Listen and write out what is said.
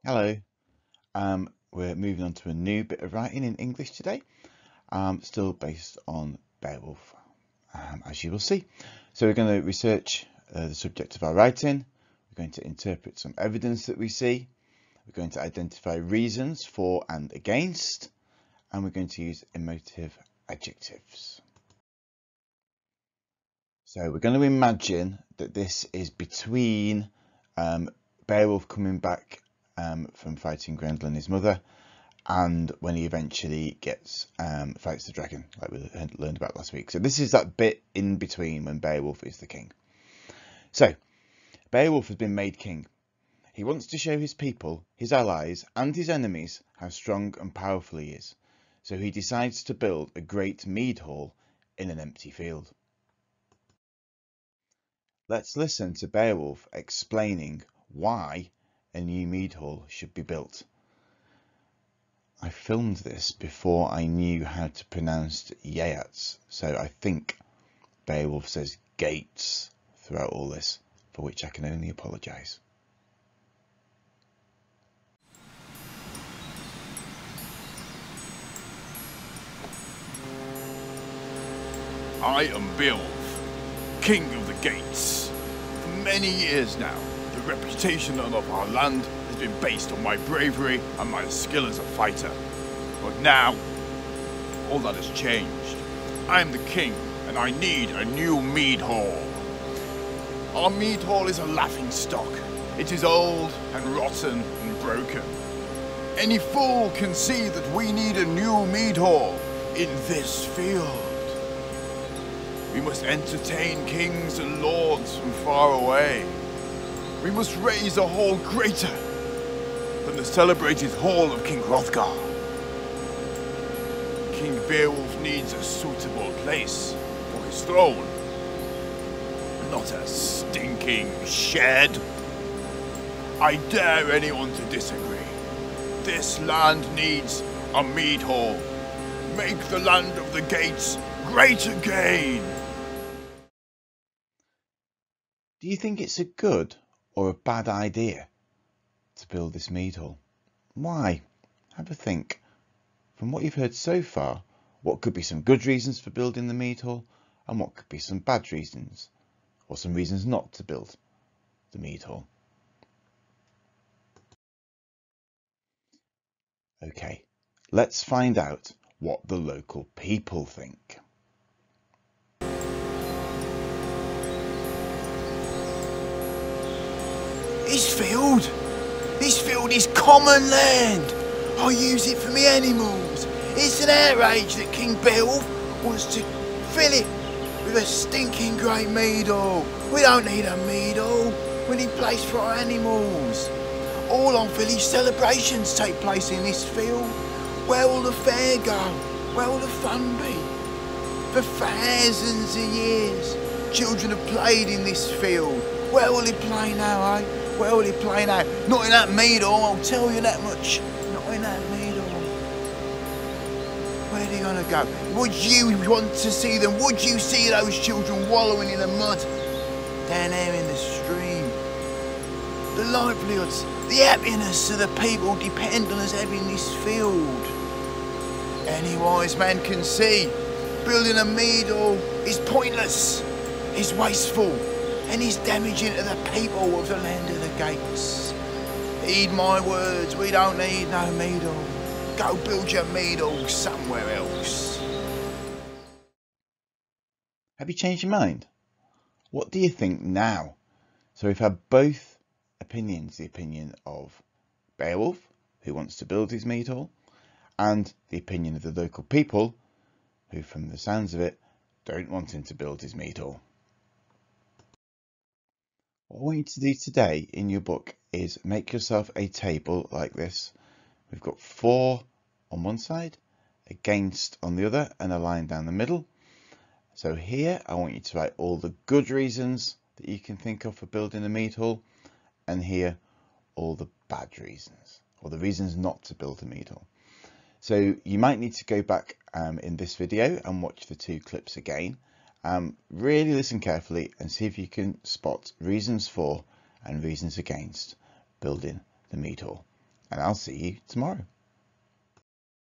Hello. We're moving on to a new bit of writing in English today, still based on Beowulf, as you will see. So we're going to research the subject of our writing, we're going to interpret some evidence that we see, we're going to identify reasons for and against, and we're going to use emotive adjectives. So we're going to imagine that this is between Beowulf coming back from fighting Grendel and his mother, and when he eventually gets fights the dragon, like we learned about last week. So this is that bit in between when Beowulf is the king. So Beowulf has been made king. He wants to show his people, his allies and his enemies how strong and powerful he is. So he decides to build a great mead hall in an empty field. Let's listen to Beowulf explaining why a new mead hall should be built. I filmed this before I knew how to pronounce Yayats, so I think Beowulf says gates throughout all this, for which I can only apologise. I am Beowulf, King of the Gates. For many years now, the reputation of our land has been based on my bravery and my skill as a fighter. But now, all that has changed. I am the king, and I need a new mead hall. Our mead hall is a laughing stock. It is old and rotten and broken. Any fool can see that we need a new mead hall in this field. We must entertain kings and lords from far away. We must raise a hall greater than the celebrated hall of King Hrothgar. King Beowulf needs a suitable place for his throne, not a stinking shed. I dare anyone to disagree. This land needs a mead hall. Make the land of the gates great again. Do you think it's a good or a bad idea to build this mead hall? Why? Have a think. From what you've heard so far, what could be some good reasons for building the mead hall, and what could be some bad reasons, or some reasons not to build the mead hall? Okay, let's find out what the local people think. This field is common land. I use it for me animals. It's an outrage that King Beowulf wants to fill it with a stinking great mead hall. We don't need a mead hall. We need a place for our animals. All our village celebrations take place in this field. Where will the fair go? Where will the fun be? For thousands of years, children have played in this field. Where will he play now, eh? Where will he play now? Not in that mead hall, I'll tell you that much. Not in that mead hall. Where are they gonna go? Would you want to see them? Would you see those children wallowing in the mud down there in the stream? The livelihoods, the happiness of the people depend on us having this field. Any wise man can see building a mead hall is pointless, is wasteful, and is damaging to the people of the land of the gates. Heed my words, we don't need no mead hall. Go build your mead hall somewhere else. Have you changed your mind? What do you think now? So we've had both opinions, the opinion of Beowulf, who wants to build his mead hall, and the opinion of the local people, who from the sounds of it, don't want him to build his mead hall. What I want you to do today in your book is make yourself a table like this. We've got 4 on one side, against on the other, and a line down the middle. So here I want you to write all the good reasons that you can think of for building a mead hall, and here all the bad reasons, or the reasons not to build a mead hall. So you might need to go back in this video and watch the 2 clips again. Really listen carefully and see if you can spot reasons for and reasons against building the mead hall. and I'll see you tomorrow.